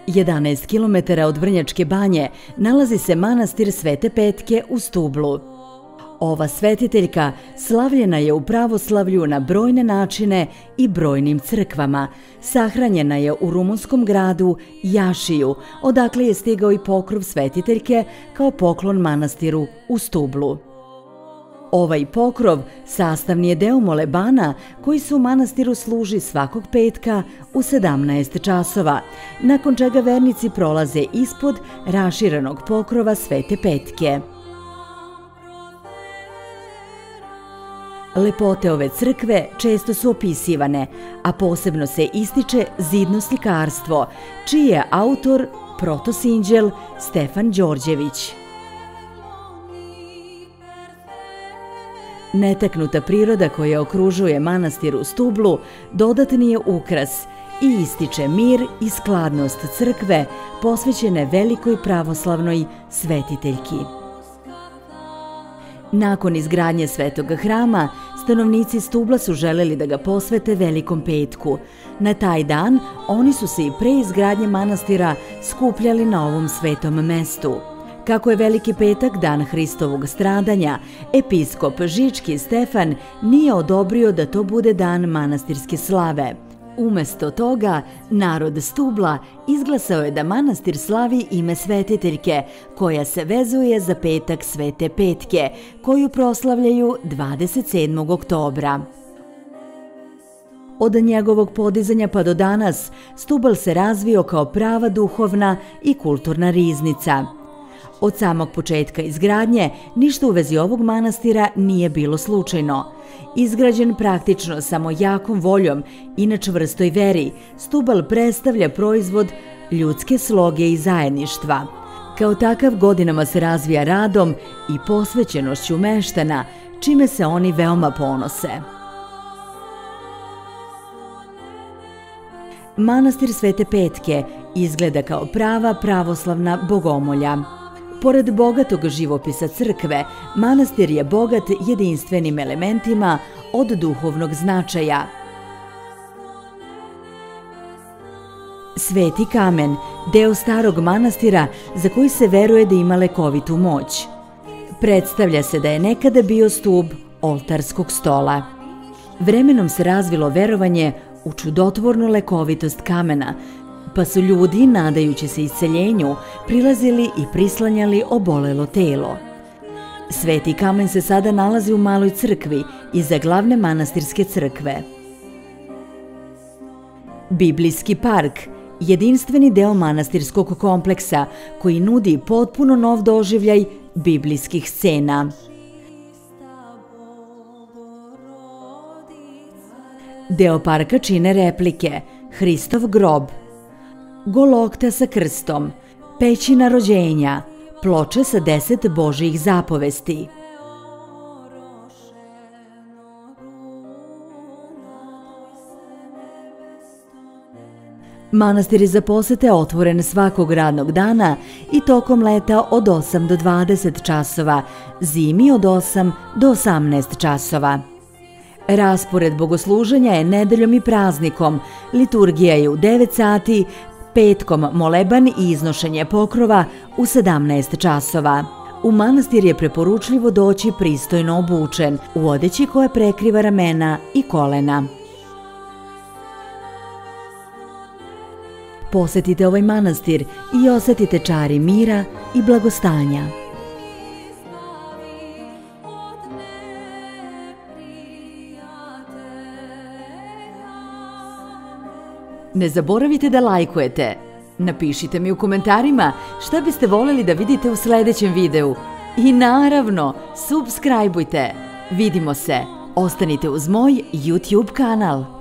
11 km od Vrnjačke Banje nalazi se manastir Svete Petke u Stublu. Ova svetiteljka slavljena je u pravoslavlju na brojne načine i brojnim crkvama. Sahranjena je u rumunskom gradu Jašiju, odakle je stigao i pokrov svetiteljke kao poklon manastiru u Stublu. Ovaj pokrov sastavni je deo molebana koji se u manastiru služi svakog petka u 17 časova, nakon čega vernici prolaze ispod raširenog pokrova Svete Petke. Lepote ove crkve često su opisivane, a posebno se ističe zidno slikarstvo, čiji je autor protosinđel Stefan Đorđević. Netaknuta priroda koja okružuje manastir u Stublu dodatni je ukras i ističe mir i skladnost crkve posvećene velikoj pravoslavnoj svetiteljki. Nakon izgradnje Svetog hrama, stanovnici Stubla su želeli da ga posvete Velikom petku. Na taj dan oni su se i pre izgradnje manastira skupljali na ovom svetom mestu. Kako je Veliki petak dan Hristovog stradanja, episkop Žički Stefan nije odobrio da to bude dan manastirske slave. Umesto toga, narod Stubla izglasao je da manastir slavi ime svetiteljke, koja se vezuje za petak Svete Petke, koju proslavljaju 27. oktobra. Od njegovog podizanja pa do danas, Stubal se razvio kao prava duhovna i kulturna riznica. Od samog početka izgradnje ništa u vezi ovog manastira nije bilo slučajno. Izgrađen praktično samo jakom voljom i na čvrstoj veri, Stubal predstavlja proizvod ljudske sloge i zajedništva. Kao takav godinama se razvija radom i posvećenošću meštana, čime se oni veoma ponose. Manastir Svete Petke izgleda kao prava pravoslavna bogomolja. Pored bogatog živopisa crkve, manastir je bogat jedinstvenim elementima od duhovnog značaja. Sveti kamen, deo starog manastira za koji se veruje da ima lekovitu moć. Predstavlja se da je nekada bio stub oltarskog stola. Vremenom se razvilo verovanje u čudotvornu lekovitost kamena, pa su ljudi, nadajući se isceljenju, prilazili i prislanjali obolelo telo. Sveti kamen se sada nalazi u maloj crkvi iza glavne manastirske crkve. Biblijski park, jedinstveni deo manastirskog kompleksa koji nudi potpuno nov doživljaj biblijskih scena. Deo parka čine replike, Hristov grob, Gologota sa krstom, pećina rođenja, ploče sa 10 Božjih zapovesti. Manastir je za posete otvoren svakog radnog dana i tokom leta od 8 do 20 časova, zimi od 8 do 18 časova. Raspored bogosluženja je nedeljom i praznikom, liturgija je u 9 sati, petkom moleban i iznošenje pokrova u 17 časova. U manastir je preporučljivo doći pristojno obučen, u odeći koja prekriva ramena i kolena. Posetite ovaj manastir i osetite čari mira i blagostanja. Ne zaboravite da lajkujete. Napišite mi u komentarima šta biste voljeli da vidite u sljedećem videu. I naravno, subscribeujte. Vidimo se. Ostanite uz moj YouTube kanal.